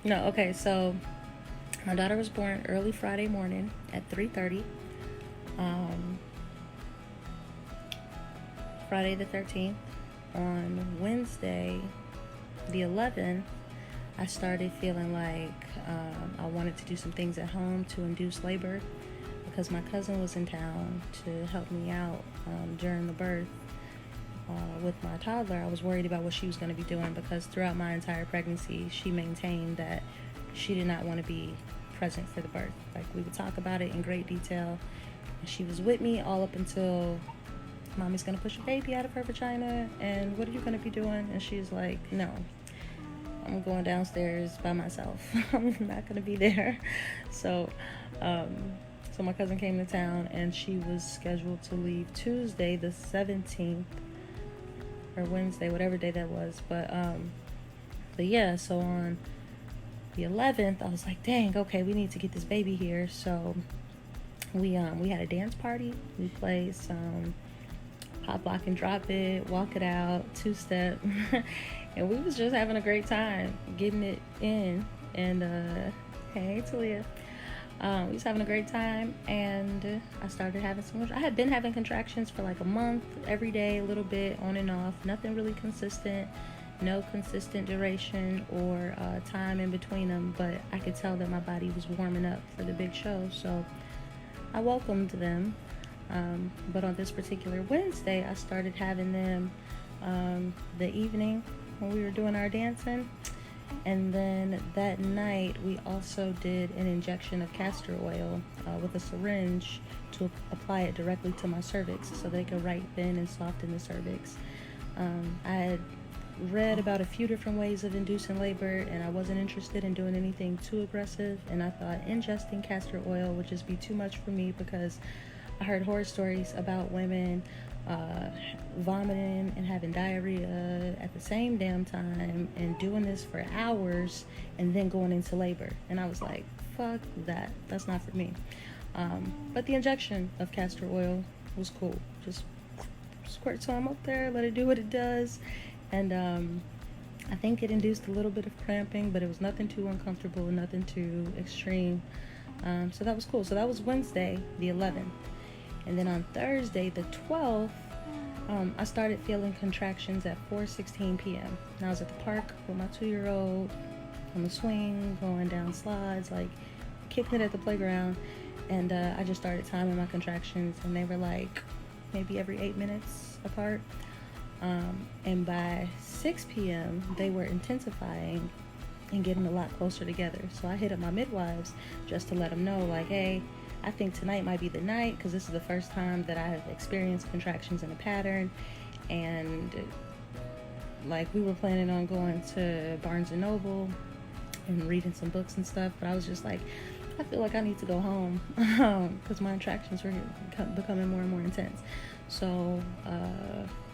No, okay, so my daughter was born early Friday morning at 3:30. Um, Friday the 13th. On Wednesday, the 11th, I started feeling like I wanted to do some things at home to induce labor because my cousin was in town to help me out during the birth. With my toddler, I was worried about what she was going to be doing because throughout my entire pregnancy, she maintained that she did not want to be present for the birth. Like, we would talk about it in great detail. And she was with me all up until mommy's going to push a baby out of her vagina. And what are you going to be doing? And she's like, no, I'm going downstairs by myself. I'm not going to be there. So, um, so my cousin came to town and she was scheduled to leave Tuesday the 17th or Wednesday, whatever day that was. But yeah, so on the 11th, I was like, dang, okay, we need to get this baby here. So we had a dance party. We played some pop, lock, and drop it, walk it out, two-step, and we was just having a great time getting it in. And hey, Talia. We was having a great time, and I started having some. I had been having contractions for like a month, every day, a little bit, on and off. Nothing really consistent, no consistent duration or time in between them. But I could tell that my body was warming up for the big show, so I welcomed them. But on this particular Wednesday, I started having them the evening when we were doing our dancing. And then that night, we also did an injection of castor oil with a syringe to apply it directly to my cervix so they could right thin and soften the cervix. I had read about a few different ways of inducing labor, and I wasn't interested in doing anything too aggressive. And I thought ingesting castor oil would just be too much for me because I heard horror stories about women vomiting and having diarrhea at the same damn time and doing this for hours and then going into labor. And I was like, fuck that. That's not for me. But the injection of castor oil was cool. Just squirt some up there, let it do what it does. And I think it induced a little bit of cramping, but it was nothing too uncomfortable, nothing too extreme. So that was cool. So that was Wednesday, the 11th. And then on Thursday, the 12th, I started feeling contractions at 4:16 p.m. And I was at the park with my 2-year-old on the swing, going down slides, like kicking it at the playground. And I just started timing my contractions, and they were like maybe every 8 minutes apart. And by 6 p.m., they were intensifying and getting a lot closer together. So I hit up my midwives just to let them know, like, hey, I think tonight might be the night, because this is the first time that I have experienced contractions in a pattern. And like, we were planning on going to Barnes and Noble and reading some books and stuff, but I was just like, I feel like I need to go home because my contractions were becoming more and more intense. So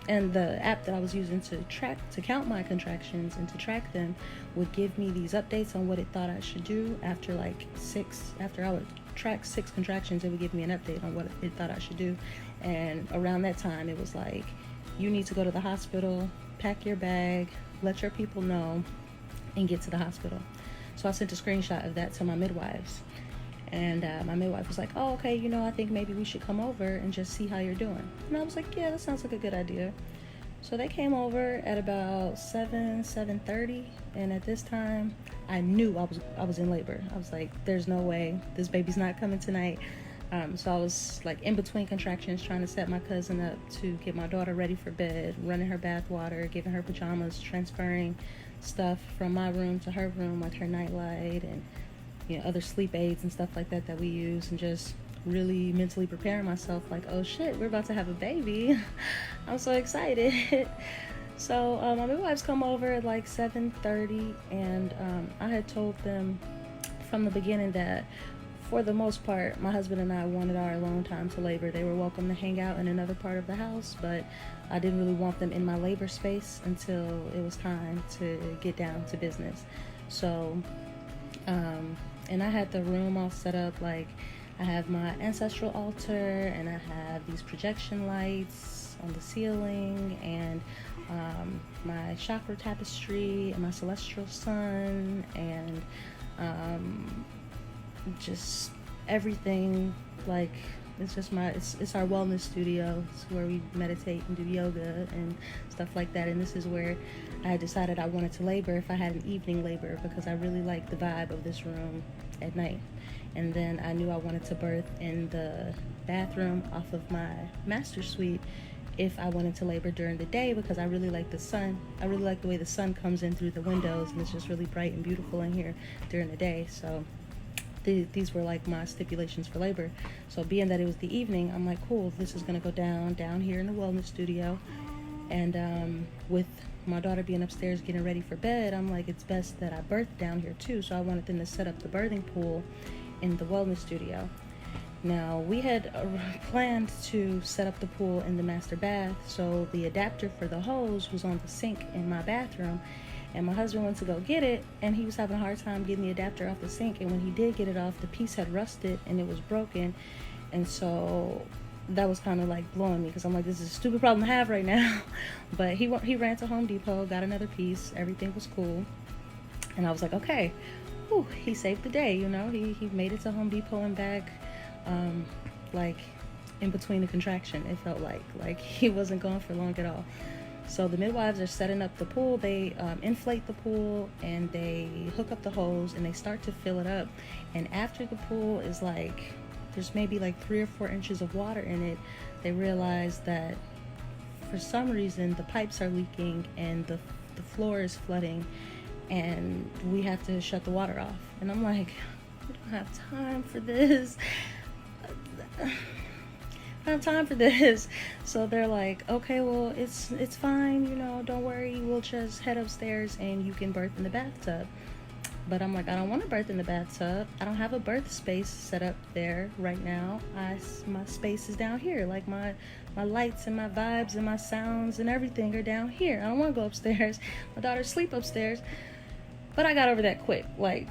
and the app that I was using to count my contractions and to track them would give me these updates on what it thought I should do after I would track 6 contractions. It would give me an update on what it thought I should do. And around that time, it was like, you need to go to the hospital, pack your bag, let your people know, and get to the hospital. So I sent a screenshot of that to my midwives. And my midwife was like, oh, okay, I think maybe we should come over and just see how you're doing. And I was like, yeah, that sounds like a good idea. So they came over at about 7:30, and at this time, I knew I was in labor. I was like, there's no way, this baby's not coming tonight. So I was like in between contractions trying to set my cousin up to get my daughter ready for bed, running her bath water, giving her pajamas, transferring stuff from my room to her room, like her nightlight and other sleep aids and stuff like that we use, and just really mentally preparing myself like, oh shit, we're about to have a baby. I'm so excited. So my midwives come over at like 7:30, and I had told them from the beginning that for the most part, my husband and I wanted our alone time to labor. They were welcome to hang out in another part of the house, but I didn't really want them in my labor space until it was time to get down to business. So and I had the room all set up. Like, I have my ancestral altar, and I have these projection lights on the ceiling, and my chakra tapestry, and my celestial sun, and just everything. Like, it's our wellness studio. It's where we meditate and do yoga and stuff like that. And this is where I decided I wanted to labor if I had an evening labor, because I really like the vibe of this room at night. And then I knew I wanted to birth in the bathroom off of my master suite if I wanted to labor during the day, because I really like the sun. I really like the way the sun comes in through the windows, and it's just really bright and beautiful in here during the day. So these were like my stipulations for labor. So being that it was the evening, I'm like, cool, this is gonna go down here in the wellness studio. And with my daughter being upstairs getting ready for bed, I'm like, it's best that I birth down here too. So I wanted them to set up the birthing pool in the wellness studio. Now, we had planned to set up the pool in the master bath, so the adapter for the hose was on the sink in my bathroom, and my husband went to go get it, and he was having a hard time getting the adapter off the sink, and when he did get it off, the piece had rusted and it was broken. And so that was kind of like blowing me, because I'm like, this is a stupid problem to have right now. But he ran to Home Depot, got another piece, everything was cool, and I was like, okay, whew, he saved the day, you know. He made it to Home Depot and back, like in between the contraction. It felt like he wasn't gone for long at all. So the midwives are setting up the pool. They inflate the pool, and they hook up the hose, and they start to fill it up. And after the pool is like, there's maybe like 3 or 4 inches of water in it, they realize that for some reason the pipes are leaking and the floor is flooding, and we have to shut the water off. And I'm like, we don't have time for this. I don't have time for this. So they're like, okay, well, it's fine, you know, don't worry, we'll just head upstairs and you can birth in the bathtub. But I'm like, I don't want to birth in the bathtub. I don't have a birth space set up there right now. My space is down here. Like my lights and my vibes and my sounds and everything are down here. I don't want to go upstairs. My daughters sleep upstairs. But I got over that quick. Like,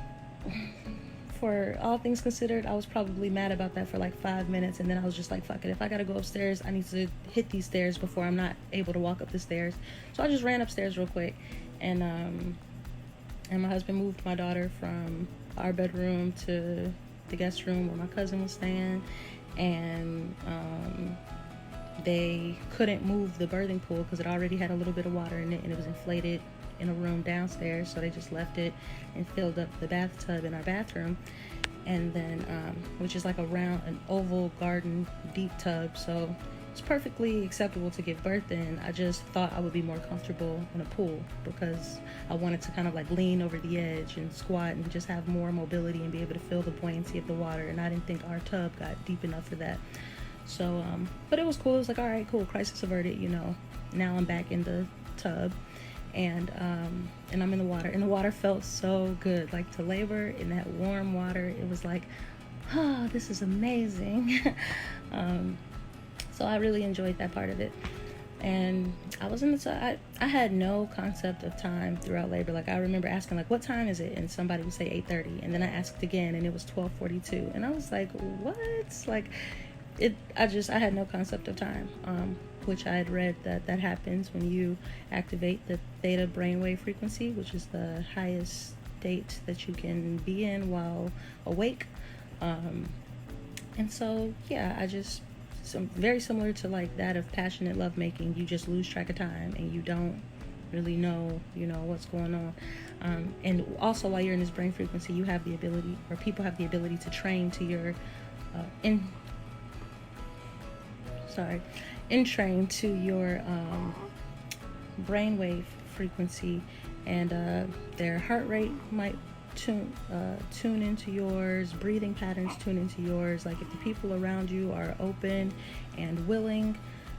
for all things considered, I was probably mad about that for like 5 minutes, and then I was just like, fuck it, if I gotta go upstairs, I need to hit these stairs before I'm not able to walk up the stairs. So I just ran upstairs real quick, and my husband moved my daughter from our bedroom to the guest room where my cousin was staying, and they couldn't move the birthing pool because it already had a little bit of water in it, and it was inflated in a room downstairs, so they just left it and filled up the bathtub in our bathroom. And then which is like an oval garden deep tub, so it's perfectly acceptable to give birth in. I just thought I would be more comfortable in a pool, because I wanted to kind of like lean over the edge and squat and just have more mobility and be able to feel the buoyancy of the water, and I didn't think our tub got deep enough for that. So but it was cool. It was like, all right, cool, crisis averted, you know. Now I'm back in the tub, and I'm in the water, and the water felt so good. Like, to labor in that warm water, it was like, oh, this is amazing. So I really enjoyed that part of it. And I was in the I had no concept of time throughout labor. Like, I remember asking, like, what time is it? And somebody would say 8:30, and then I asked again, and it was 12:42, and I was like, what? Like, I had no concept of time, which I had read that happens when you activate the theta brainwave frequency, which is the highest state that you can be in while awake. And so, yeah, very similar to like that of passionate lovemaking. You just lose track of time, and you don't really know, what's going on. And also, while you're in this brain frequency, you have the ability, or people have the ability, to train to your entrain to your brainwave frequency, and their heart rate might tune into yours, breathing patterns tune into yours. Like, if the people around you are open and willing,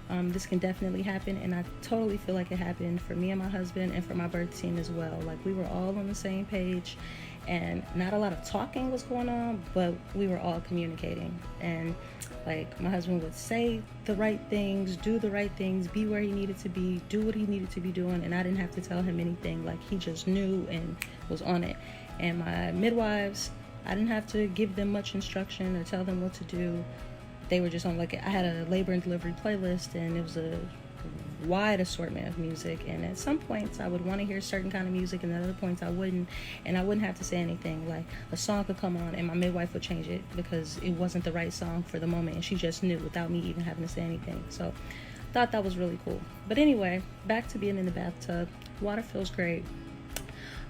this can definitely happen. And I totally feel like it happened for me and my husband, and for my birth team as well. Like, we were all on the same page, and not a lot of talking was going on, but we were all communicating. And like, my husband would say the right things, do the right things, be where he needed to be, do what he needed to be doing, and I didn't have to tell him anything. Like, he just knew and was on it. And my midwives I didn't have to give them much instruction or tell them what to do. They were just on, like, I had a labor and delivery playlist, and it was a wide assortment of music, and at some points I would want to hear certain kind of music, and at other points I wouldn't, and I wouldn't have to say anything. Like, a song could come on and my midwife would change it because it wasn't the right song for the moment, and she just knew without me even having to say anything. So thought that was really cool. But anyway, back to being in the bathtub. Water feels great.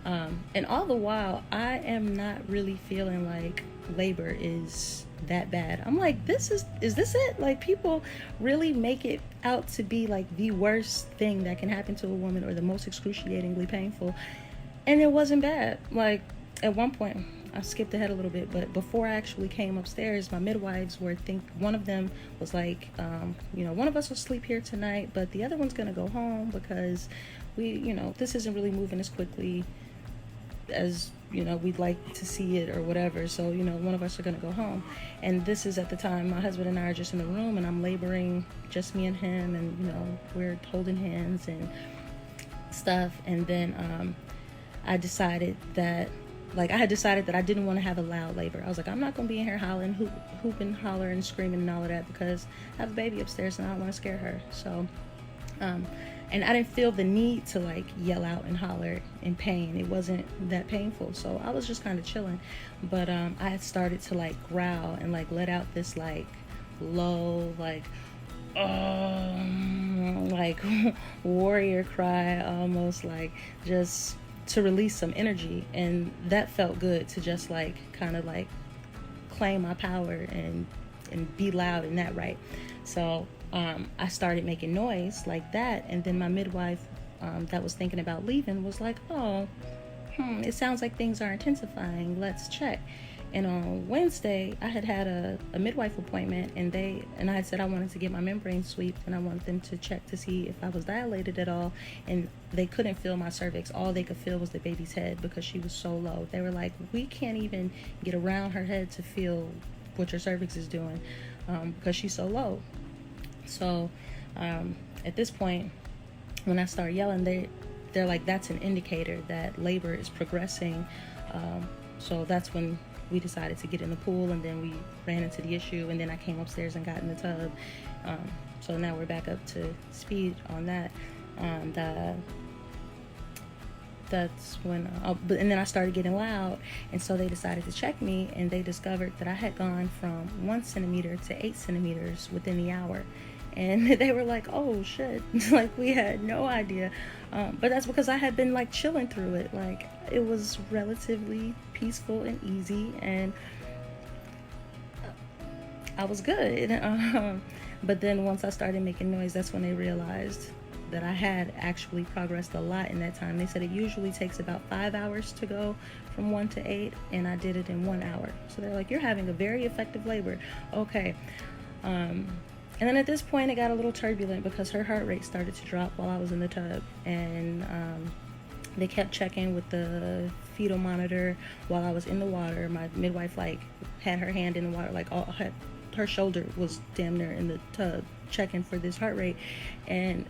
And all the while, I am not really feeling like labor is that bad. I'm like, is this it? Like, people really make it out to be like the worst thing that can happen to a woman, or the most excruciatingly painful. And it wasn't bad. Like, at one point, I skipped ahead a little bit, but before I actually came upstairs, my midwives one of them was like, one of us will sleep here tonight, but the other one's gonna go home because this isn't really moving as quickly as we'd like to see it or whatever. So one of us are gonna go home. And this is at the time my husband and I are just in the room, and I'm laboring, just me and him, and we're holding hands and stuff. And then I had decided that I didn't want to have a loud labor. I was like, I'm not gonna be in here hollering, hooping, hollering, screaming and all of that, because I have a baby upstairs and I don't want to scare her. So and I didn't feel the need to like yell out and holler in pain. It wasn't that painful. So I was just kind of chilling. But I had started to like growl and like let out this like low, like warrior cry, almost, like just to release some energy. And that felt good, to just like kind of like claim my power and be loud in that, right? So I started making noise like that, and then my midwife that was thinking about leaving was like, it sounds like things are intensifying, let's check. And on Wednesday I had a midwife appointment, and I had said I wanted to get my membrane sweeped, and I wanted them to check to see if I was dilated at all, and they couldn't feel my cervix. All they could feel was the baby's head, because she was so low. They were like, we can't even get around her head to feel what your cervix is doing, because she's so low. So at this point, when I start yelling, they're like, that's an indicator that labor is progressing. So that's when we decided to get in the pool, and then we ran into the issue, and then I came upstairs and got in the tub. So now we're back up to speed on that. That's when and then I started getting loud, and so they decided to check me, and they discovered that I had gone from 1 centimeter to 8 centimeters within the hour. And they were like, oh shit, like, we had no idea. But that's because I had been like chilling through it. Like, it was relatively peaceful and easy, and I was good. But then once I started making noise, that's when they realized that I had actually progressed a lot in that time. They said it usually takes about 5 hours to go from 1 to 8, and I did it in 1 hour. So they're like, you're having a very effective labor. Okay. And then at this point, it got a little turbulent because her heart rate started to drop while I was in the tub. And they kept checking with the fetal monitor while I was in the water. My midwife like had her hand in the water, like her shoulder was damn near in the tub, checking for this heart rate. And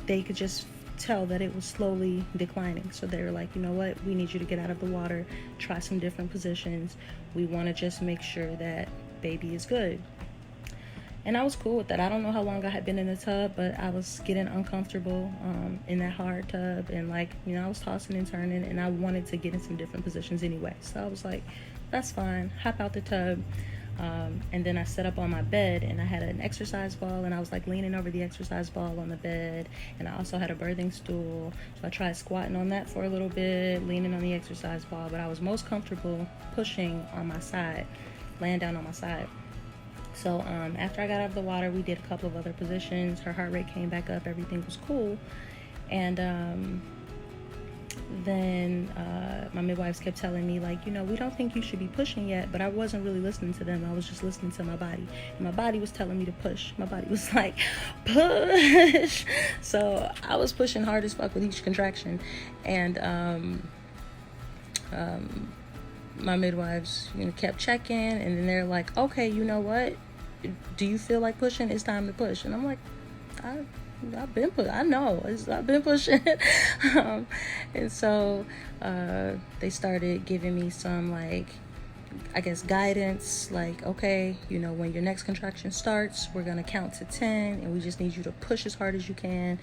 they could just tell that it was slowly declining. So they were like, you know what, we need you to get out of the water, try some different positions. We want to just make sure that baby is good. And I was cool with that. I don't know how long I had been in the tub, but I was getting uncomfortable in that hard tub. And like, I was tossing and turning, and I wanted to get in some different positions anyway. So I was like, that's fine, hop out the tub. And then I set up on my bed, and I had an exercise ball, and I was like leaning over the exercise ball on the bed. And I also had a birthing stool. So I tried squatting on that for a little bit, leaning on the exercise ball, but I was most comfortable pushing on my side, laying down on my side. So after I got out of the water, we did a couple of other positions. Her heart rate came back up. Everything was cool. And then my midwives kept telling me, like, we don't think you should be pushing yet. But I wasn't really listening to them. I was just listening to my body. And my body was telling me to push. My body was like, push. So I was pushing hard as fuck with each contraction. And my midwives, kept checking. And then they're like, okay, you know what? Do you feel like pushing? It's time to push. And I'm like, I've been pushing. I know. I've been pushing. And so they started giving me some like I guess, guidance, like, okay, you know, when your next contraction starts, we're going to count to 10, and we just need you to push as hard as you can.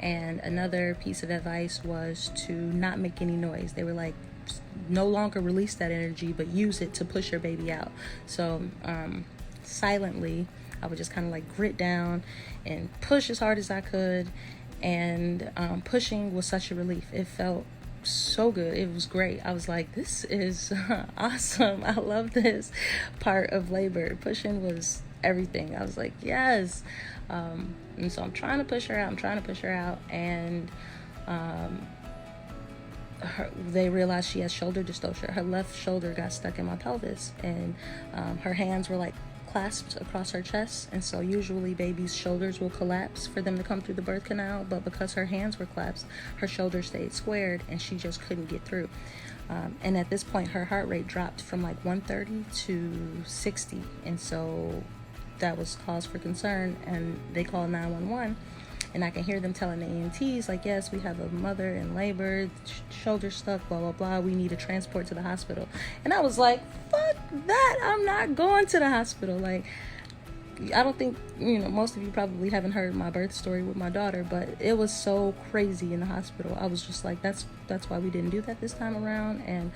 And another piece of advice was to not make any noise. They were like, no longer release that energy, but use it to push your baby out. So silently, I would just kind of like grit down and push as hard as I could. And pushing was such a relief. It felt so good. It was great. I was like, this is awesome. I love this part of labor. Pushing was everything. I was like, yes. And so I'm trying to push her out. And they realized she has shoulder dystocia. Her left shoulder got stuck in my pelvis, and her hands were like clasped across her chest. And so usually babies' shoulders will collapse for them to come through the birth canal, but because her hands were clasped, her shoulders stayed squared and she just couldn't get through. And at this point, her heart rate dropped from like 130 to 60, and so that was cause for concern, and they called 911. And I can hear them telling the EMTs, like, yes, we have a mother in labor, shoulder stuck, blah, blah, blah. We need a transport to the hospital. And I was like, fuck that. I'm not going to the hospital. Like, I don't think, you know, most of you probably haven't heard my birth story with my daughter, but it was so crazy in the hospital. I was just like, that's why we didn't do that this time around. And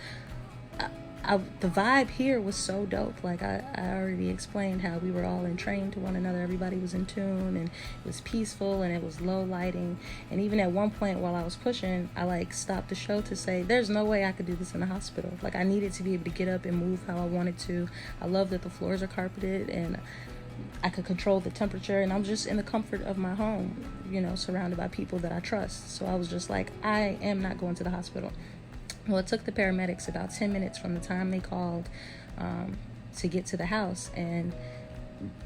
the vibe here was so dope. Like I already explained how we were all entrained to one another. Everybody was in tune, and it was peaceful, and it was low lighting. And even at one point while I was pushing, I like stopped the show to say, there's no way I could do this in the hospital. Like I needed to be able to get up and move how I wanted to. I love that the floors are carpeted and I could control the temperature, and I'm just in the comfort of my home, you know, surrounded by people that I trust. So I was just like, I am not going to the hospital. Well, it took the paramedics about 10 minutes from the time they called to get to the house. And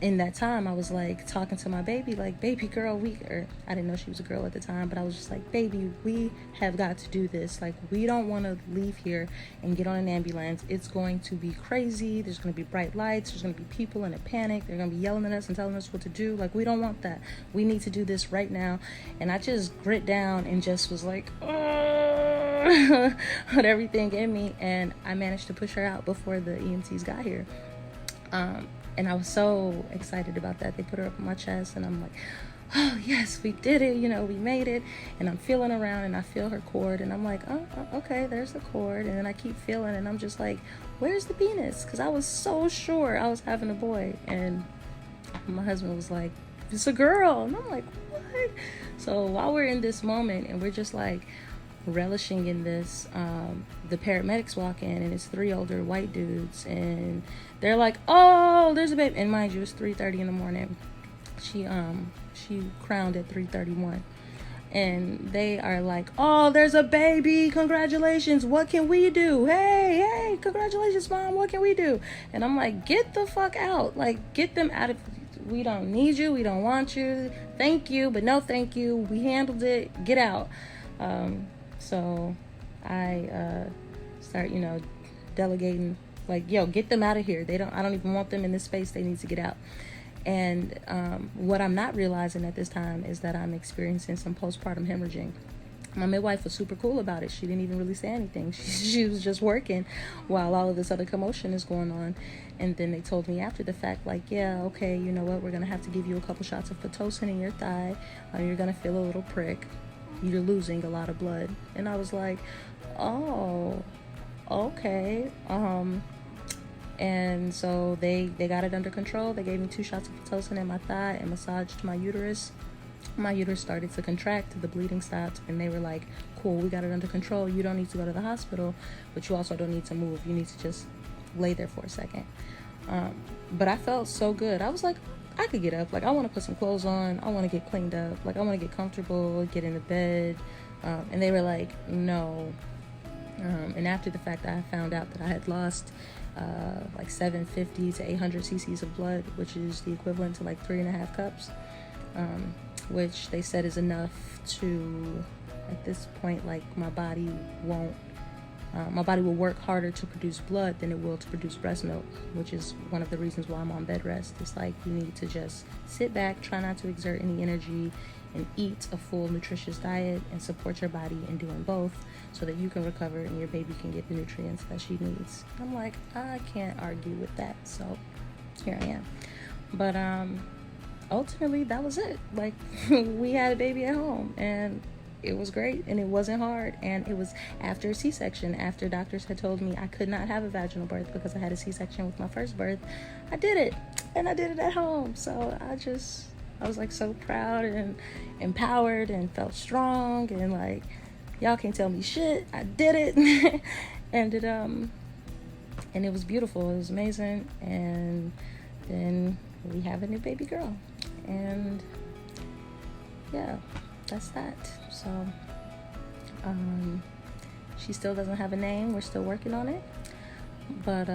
in that time, I was like talking to my baby, like, baby girl, I didn't know she was a girl at the time, but I was just like, baby, we have got to do this. Like, we don't want to leave here and get on an ambulance. It's going to be crazy. There's going to be bright lights. There's going to be people in a panic. They're going to be yelling at us and telling us what to do. Like, we don't want that. We need to do this right now. And I just grit down and just was like, with everything in me, and I managed to push her out before the EMTs got here. And I was so excited about that. They put her up on my chest, and I'm like, oh yes, we did it, you know, we made it. And I'm feeling around, and I feel her cord, and I'm like, oh, okay, there's the cord. And then I keep feeling, and I'm just like, where's the penis? Because I was so sure I was having a boy. And my husband was like, it's a girl. And I'm like, what? So while we're in this moment and we're just like relishing in this, the paramedics walk in, and it's 3 older white dudes, and they're like, oh, there's a baby. And mind you, it's 3:30 in the morning. She crowned at 3:31, and they are like, oh, there's a baby, congratulations, what can we do? Hey, congratulations, mom, what can we do? And I'm like, get the fuck out. Like, get them out of, we don't need you, we don't want you, thank you, but no thank you, we handled it, get out. So I start, you know, delegating, like, yo, get them out of here. I don't even want them in this space. They need to get out. And what I'm not realizing at this time is that I'm experiencing some postpartum hemorrhaging. My midwife was super cool about it. She didn't even really say anything. She was just working while all of this other commotion is going on. And then they told me after the fact, like, yeah, okay, you know what? We're going to have to give you a couple shots of Pitocin in your thigh. You're going to feel a little prick. You're losing a lot of blood. And I was like, oh, okay. And so they got it under control. They gave me 2 shots of Pitocin in my thigh and massaged my uterus. My uterus started to contract, the bleeding stopped, and they were like, cool, we got it under control. You don't need to go to the hospital, but you also don't need to move. You need to just lay there for a second. But I felt so good. I was like, I could get up. Like, I want to put some clothes on. I want to get cleaned up. Like, I want to get comfortable, get into bed. And they were like, no. And after the fact, I found out that I had lost like 750 to 800 cc's of blood, which is the equivalent to like 3.5 cups, which they said is enough to, at this point, like, my body won't My body will work harder to produce blood than it will to produce breast milk, which is one of the reasons why I'm on bed rest. It's like you need to just sit back, try not to exert any energy, and eat a full nutritious diet and support your body in doing both so that you can recover and your baby can get the nutrients that she needs. I'm like, I can't argue with that, so here I am. But ultimately that was it. Like, we had a baby at home, and it was great, and it wasn't hard, and it was after a C-section. After doctors had told me I could not have a vaginal birth because I had a C-section with my first birth, I did it, and I did it at home. So I was like so proud and empowered and felt strong, and like, y'all can't tell me shit. I did it. And it was beautiful. It was amazing. And then we have a new baby girl, and yeah, that's that. So she still doesn't have a name. We're still working on it, but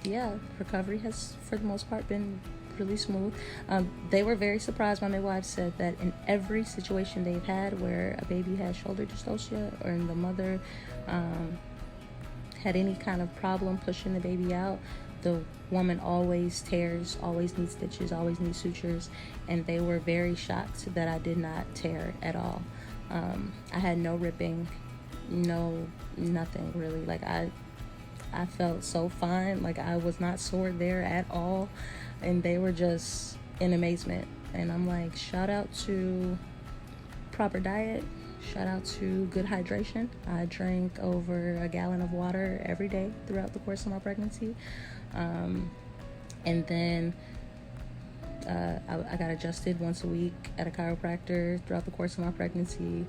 yeah, recovery has for the most part been really smooth. They were very surprised. My midwife said that in every situation they've had where a baby had shoulder dystocia, or the mother had any kind of problem pushing the baby out, the woman always tears, always needs stitches, always needs sutures, and they were very shocked that I did not tear at all. I had no ripping, nothing really. Like, I felt so fine. Like, I was not sore there at all, and they were just in amazement. And I'm like, shout out to proper diet, shout out to good hydration. I drank over a gallon of water every day throughout the course of my pregnancy. And then I got adjusted once a week at a chiropractor throughout the course of my pregnancy.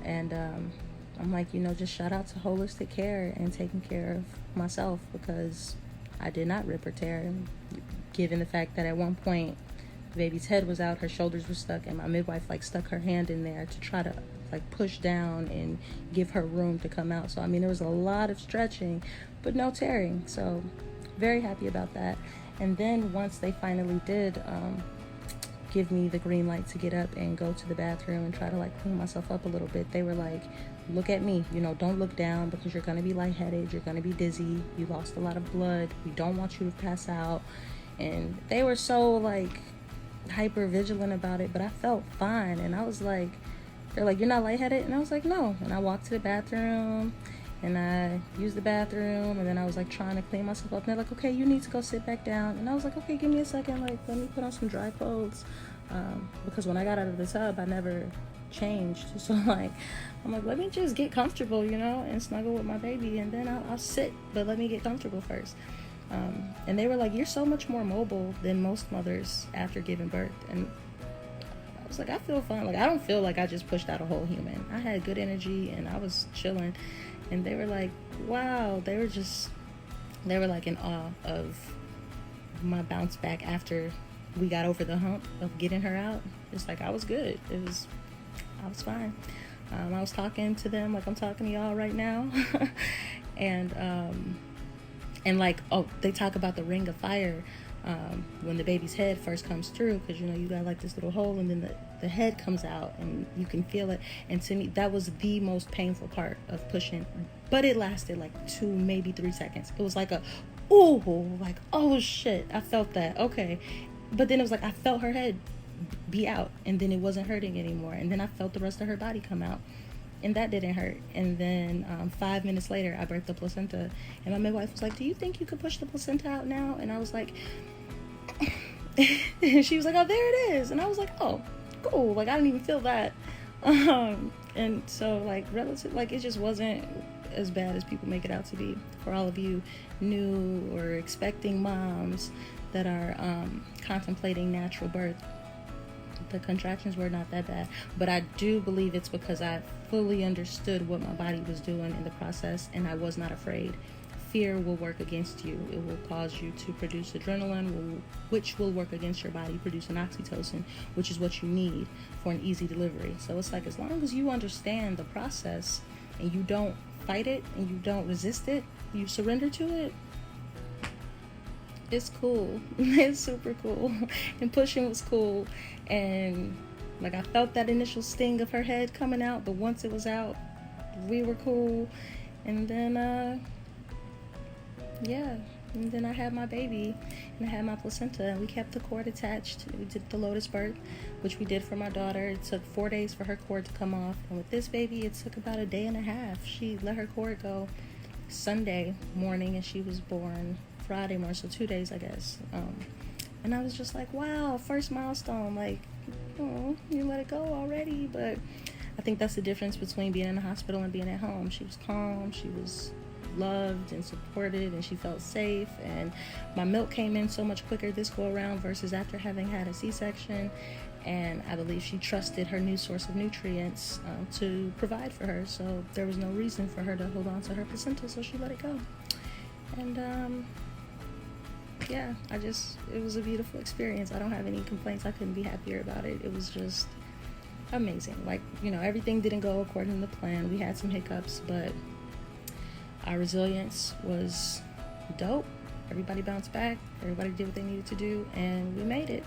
And I'm like, just shout out to holistic care and taking care of myself, because I did not rip or tear. Given the fact that at one point the baby's head was out, her shoulders were stuck, and my midwife stuck her hand in there to try to push down and give her room to come out. So I mean, there was a lot of stretching, but no tearing. So very happy about that. And then once they finally did give me the green light to get up and go to the bathroom and try to clean myself up a little bit, they were like, look at me, don't look down, because you're going to be lightheaded, you're going to be dizzy, you lost a lot of blood, we don't want you to pass out. And they were so hyper vigilant about it, but I felt fine. And I was like, they're like, you're not lightheaded? And I was like, no. And I walked to the bathroom and I used the bathroom, and then I was trying to clean myself up, and they're like, okay, you need to go sit back down. And I was like, okay, give me a second, let me put on some dry clothes, because when I got out of the tub I never changed. So I'm like, let me just get comfortable, and snuggle with my baby, and then I'll sit, but let me get comfortable first. And they were like, you're so much more mobile than most mothers after giving birth. And I was like, I feel fine. I don't feel like I just pushed out a whole human. I had good energy and I was chilling. And they were like, wow. They were in awe of my bounce back after we got over the hump of getting her out. It's I was good. I was fine. I was talking to them like I'm talking to y'all right now. And they talk about the ring of fire when the baby's head first comes through, because you got this little hole, and then the head comes out and you can feel it. And to me, that was the most painful part of pushing, but it lasted 2, maybe 3 seconds. It was oh shit, I felt that, okay. But then it was I felt her head be out, and then it wasn't hurting anymore, and then I felt the rest of her body come out, and that didn't hurt. And then 5 minutes later I birthed the placenta, and my midwife was like, do you think you could push the placenta out now? And I was like, and she was like, oh, there it is. And I was like, oh, cool. I didn't even feel that. And so relative, it just wasn't as bad as people make it out to be. For all of you new or expecting moms that are contemplating natural birth, the contractions were not that bad. But I do believe it's because I fully understood what my body was doing in the process, and I was not afraid. Fear will work against you. It will cause you to produce adrenaline, which will work against your body, producing oxytocin, which is what you need for an easy delivery. So it's as long as you understand the process and you don't fight it and you don't resist it, you surrender to it, it's cool. It's super cool. And pushing was cool. And I felt that initial sting of her head coming out, but once it was out, we were cool. And then, yeah. And then I had my baby, and I had my placenta, and we kept the cord attached. We did the lotus birth, which we did for my daughter. It took 4 days for her cord to come off. And with this baby, it took about a day and a half. She let her cord go Sunday morning, and she was born Friday morning, so 2 days, I guess. And I was just like, wow, first milestone. Like, oh, you let it go already. But I think that's the difference between being in the hospital and being at home. She was calm. She was loved and supported, and she felt safe. And my milk came in so much quicker this go around versus after having had a C-section. And I believe she trusted her new source of nutrients to provide for her. So there was no reason for her to hold on to her placenta, so she let it go. And yeah, it was a beautiful experience. I don't have any complaints. I couldn't be happier about it. It was just amazing. Like, everything didn't go according to plan. We had some hiccups, but our resilience was dope. Everybody bounced back. Everybody did what they needed to do, and we made it.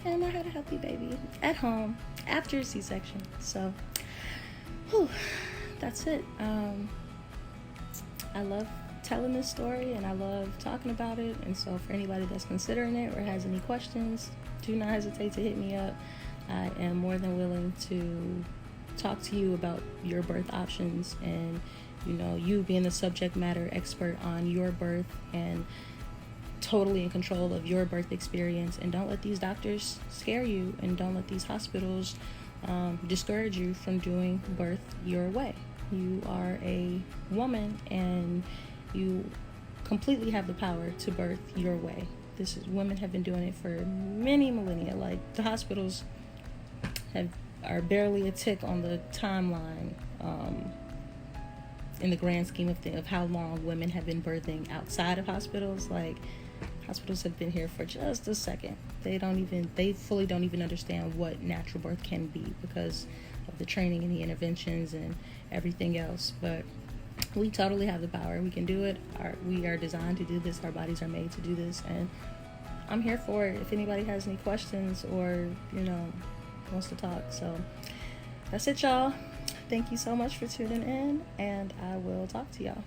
And I had a healthy baby at home after a C-section. So, that's it. I love telling this story, and I love talking about it. And so for anybody that's considering it or has any questions, do not hesitate to hit me up. I am more than willing to talk to you about your birth options, and you being the subject matter expert on your birth and totally in control of your birth experience. And don't let these doctors scare you, and don't let these hospitals discourage you from doing birth your way. You are a woman, and you completely have the power to birth your way. Women have been doing it for many millennia. Like, the hospitals are barely a tick on the timeline in the grand scheme of things, of how long women have been birthing outside of hospitals. Like, hospitals have been here for just a second. They fully don't even understand what natural birth can be because of the training and the interventions and everything else. But we totally have the power. We can do it. We are designed to do this. Our bodies are made to do this, and I'm here for it. If anybody has any questions or wants to talk. So that's it, y'all. Thank you so much for tuning in, and I will talk to y'all.